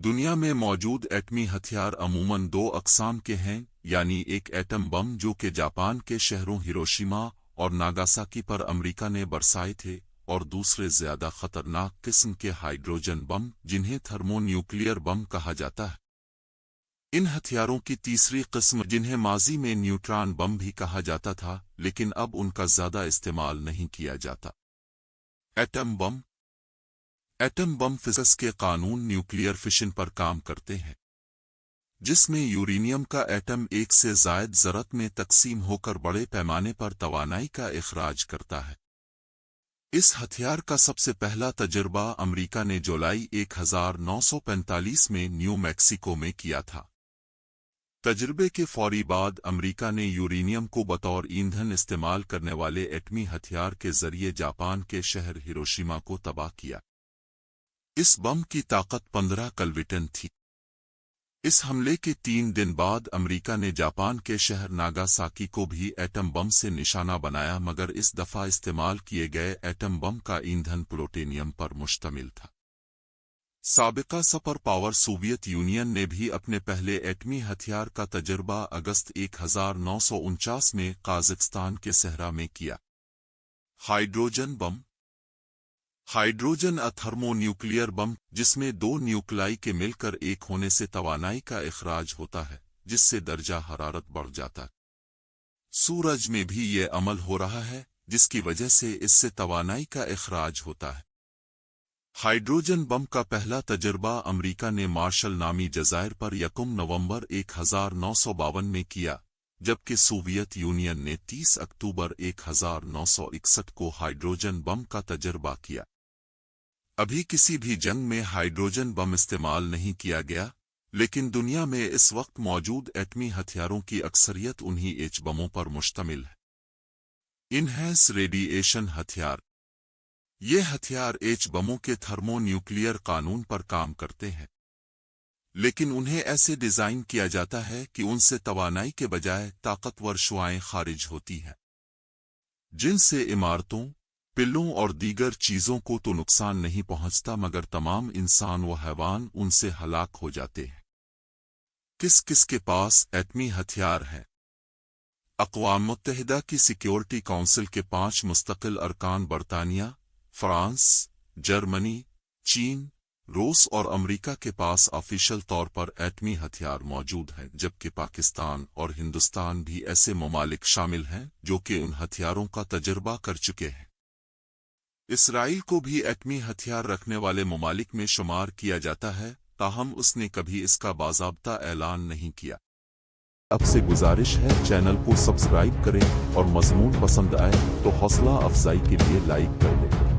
दुनिया में मौजूद एटमी हथियार अमूमन दो अक़साम के हैं, यानी एक एटम बम जो कि जापान के शहरों हिरोशिमा और नागासाकी पर अमेरिका ने बरसाए थे, और दूसरे ज़्यादा ख़तरनाक किस्म के हाइड्रोजन बम जिन्हें थर्मोन्यूक्लियर बम कहा जाता है। इन हथियारों की तीसरी किस्म जिन्हें माजी में न्यूट्रॉन बम भी कहा जाता था, लेकिन अब उनका ज़्यादा इस्तेमाल नहीं किया जाता। Atom bomb. Atom bomb physics के कानून न्यूक्लियर फिशन पर काम करते हैं, जिसमें यूरेनियम का एटम एक से ज़ायद ज़रत में तकसीम होकर बड़े पैमाने पर तवानाई का इखराज करता है। इस हथियार का सबसे पहला तजुर्बा अमेरिका ने जुलाई 1945 में न्यू मैक्सिको में किया था। तजुर्बे के फौरी बाद अमेरिका ने यूरेनियम को बतौर ईंधन इस्तेमाल करने वाले एटमी हथियार के जरिए जापान के शहर हिरोशिमा को तबाह किया। इस बम की ताकत 15 किलोटन थी। इस हमले के 3 दिन बाद अमेरिका ने जापान के शहर नागासाकी को भी एटम बम से निशाना बनाया, मगर इस दफा इस्तेमाल किए गए एटम बम का ईंधन प्लूटोनियम पर मुश्तमिल था। साबिका सुपर पावर सोवियत यूनियन ने भी अपने पहले एटमी हथियार का तजुर्बा अगस्त 1949 में काज़ाकिस्तान के सहरा में किया। Hydrogen bomb. हाइड्रोजन थर्मोन्यूक्लियर बम, जिसमें दो न्यूक्लाई के मिलकर एक होने से तवानाई का इखराज होता है, जिससे दर्जा हरारत बढ़ जाता है। सूरज में भी ये अमल हो रहा है, जिसकी वजह से इससे तवानाई का इखराज होता है। हाइड्रोजन बम का पहला तजुर्बा अमेरिका ने मार्शल नामी जज़ायर पर 1 नवंबर 1952 में किया, जबकि सोवियत यूनियन ने 30 अक्टूबर 1961 को हाइड्रोजन बम का तजुर्बा किया। अभी किसी भी जंग में हाइड्रोजन बम इस्तेमाल नहीं किया गया, लेकिन दुनिया में इस वक्त मौजूद एटमी हथियारों की अक्सरियत उन्हीं एच बमों पर मुश्तमिल है। इनहैंस रेडिएशन हथियार। ये हथियार एच बमों के थर्मोन्यूक्लियर कानून पर काम करते हैं, लेकिन उन्हें ऐसे डिज़ाइन किया जाता है कि उनसे तवानाई के बजाय ताकतवर शुआएं खारिज होती हैं, जिनसे इमारतों, पिल्लों और दीगर चीज़ों को तो नुकसान नहीं पहुंचता, मगर तमाम इंसान व हैवान उनसे हलाक हो जाते हैं। किस किस के पास एटमी हथियार है? अक़वाम मुत्तहिदा की सिक्योरिटी काउंसिल के 5 मुस्तकिल अरकान बरतानिया, फ्रांस, जर्मनी, चीन, रूस और अमेरिका के पास ऑफिशियल तौर पर एटमी हथियार मौजूद हैं, जबकि पाकिस्तान और हिंदुस्तान भी ऐसे ममालिक शामिल हैं जो कि उन हथियारों का तजुर्बा कर चुके हैं। इसराइल को भी एटमी हथियार रखने वाले ममालिक में शुमार किया जाता है, ताहम उसने कभी इसका बाज़ाब्ता ऐलान नहीं किया। आपसे गुजारिश है, चैनल को सब्सक्राइब करें और मज़मून पसंद आए तो हौसला अफजाई के लिए लाइक कर दें।